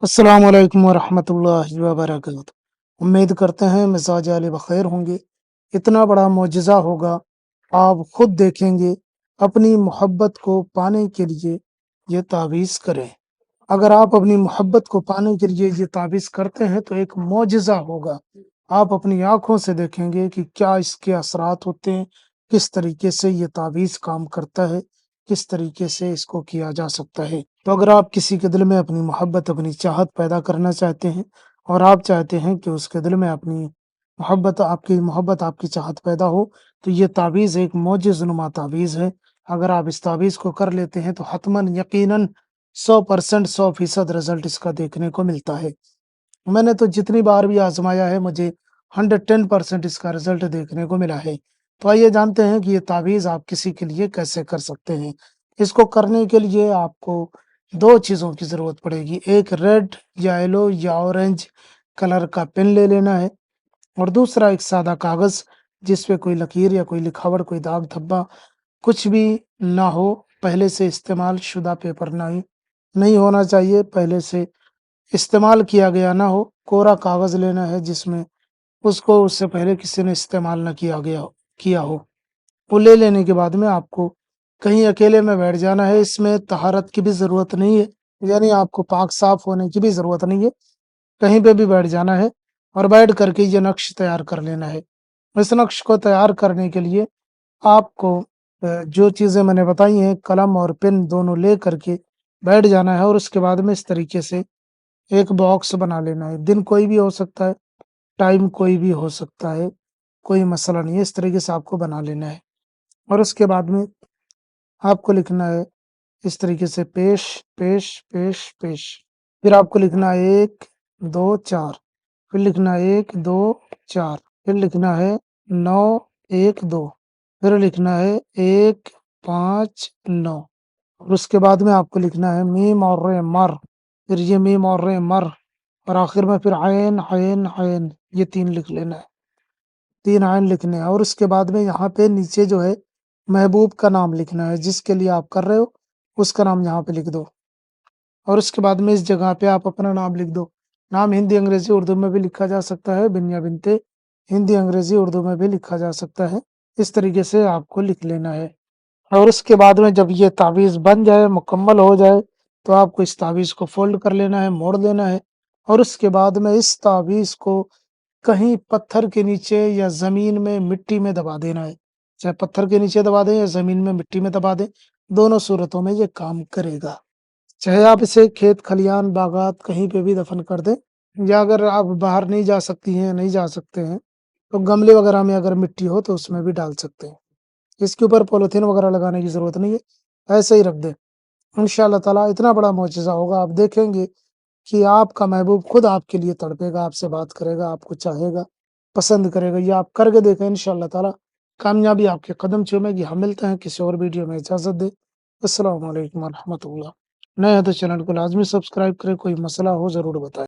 अस्सलाम वालेकुम वरहमतुल्लाहि वबरकातुहू। उम्मीद करते हैं मिजाज आले बखैर होंगे। इतना बड़ा मोजज़ा होगा, आप खुद देखेंगे। अपनी मोहब्बत को पाने के लिए ये तावीज़ करें। अगर आप अपनी मोहब्बत को पाने के लिए ये तावीज़ करते हैं तो एक मोजज़ा होगा। आप अपनी आँखों से देखेंगे कि क्या इसके असरात होते हैं, किस तरीके से ये तावीज़ काम करता है, किस तरीके से इसको किया जा सकता है। तो अगर आप किसी के दिल में अपनी मोहब्बत, अपनी चाहत पैदा करना चाहते हैं और आप चाहते हैं कि उसके दिल में अपनी मोहब्बत, आपकी चाहत पैदा हो, तो ये तावीज़ एक मोजिज़नुमा तावीज़ है। अगर आप इस तावीज़ को कर लेते हैं तो हतमन यकीनन 100% 100% रिज़ल्ट इसका देखने को मिलता है। मैंने तो जितनी बार भी आज़माया है, मुझे 110% इसका रिज़ल्ट देखने को मिला है। तो आइए जानते हैं कि ये तावीज़ आप किसी के लिए कैसे कर सकते हैं। इसको करने के लिए आपको 2 चीज़ों की ज़रूरत पड़ेगी। एक रेड या येलो या ऑरेंज कलर का पेन ले लेना है और दूसरा एक सादा कागज़ जिस पे कोई लकीर या कोई लिखावट, कोई दाग धब्बा कुछ भी ना हो, पहले से इस्तेमाल शुदा पेपर नहीं नहीं होना चाहिए, पहले से इस्तेमाल किया गया ना हो। कोरा कागज़ लेना है जिसमें उसको उससे पहले किसी ने इस्तेमाल ना किया हो। वो ले लेने के बाद में आपको कहीं अकेले में बैठ जाना है। इसमें तहारत की भी ज़रूरत नहीं है, यानी आपको पाक साफ होने की भी ज़रूरत नहीं है। कहीं पे भी बैठ जाना है और बैठ कर के ये नक्श तैयार कर लेना है। इस नक्श को तैयार करने के लिए आपको जो चीज़ें मैंने बताई हैं, कलम और पेन दोनों ले करके बैठ जाना है और उसके बाद में इस तरीके से एक बॉक्स बना लेना है। दिन कोई भी हो सकता है, टाइम कोई भी हो सकता है, कोई मसला नहीं है। इस तरीके से आपको बना लेना है और उसके बाद में आपको लिखना है इस तरीके से पेश, पेश, पेश, पेश। फिर आपको लिखना है 1, 2, 4, फिर लिखना है 1, 2, 4, फिर लिखना है 9, 1, 2, फिर लिखना है 1, 5, 9 और उसके बाद में आपको लिखना है मीम और रे मर, फिर ये मीम और रे मर और आखिर में फिर आयन, आयन, आयन, ये 3 लिख लेना है। 3 आयन लिखने हैं और उसके बाद में यहाँ पे नीचे जो है महबूब का नाम लिखना है, जिसके लिए आप कर रहे हो उसका नाम यहाँ पे लिख दो और उसके बाद में इस जगह पे आप अपना नाम लिख दो। नाम हिंदी, अंग्रेजी, उर्दू में भी लिखा जा सकता है। बिन या बिनते हिंदी, अंग्रेजी, उर्दू में भी लिखा जा सकता है। इस तरीके से आपको लिख लेना है और उसके बाद में जब ये तावीज़ बन जाए, मुकम्मल हो जाए, तो आपको इस तावीज़ को फ़ोल्ड कर लेना है, मोड़ देना है और उसके बाद में इस तावीज़ को कहीं पत्थर के नीचे या ज़मीन में, मिट्टी में दबा देना है। चाहे पत्थर के नीचे दबा दें या ज़मीन में, मिट्टी में दबा दें, दोनों सूरतों में ये काम करेगा। चाहे आप इसे खेत, खलियान, बागात कहीं पे भी दफ़न कर दें या अगर आप बाहर नहीं जा सकती हैं, नहीं जा सकते हैं, तो गमले वगैरह में अगर मिट्टी हो तो उसमें भी डाल सकते हैं। इसके ऊपर पॉलीथीन वगैरह लगाने की ज़रूरत नहीं है, ऐसे ही रख दें। इंशाअल्लाह ताला इतना बड़ा मोजज़ा होगा, आप देखेंगे कि आपका महबूब खुद आपके लिए तड़पेगा, आपसे बात करेगा, आपको चाहेगा, पसंद करेगा। ये आप करके देखें, इंशाअल्लाह ताला कामयाबी आपके कदम चूमेगी। हम मिलते हैं किसी और वीडियो में, इजाज़त दें। अस्सलामु अलैकुम व रहमतुल्लाह। नए हैं तो चैनल को लाज़मी सब्सक्राइब करें, कोई मसला हो ज़रूर बताएँ।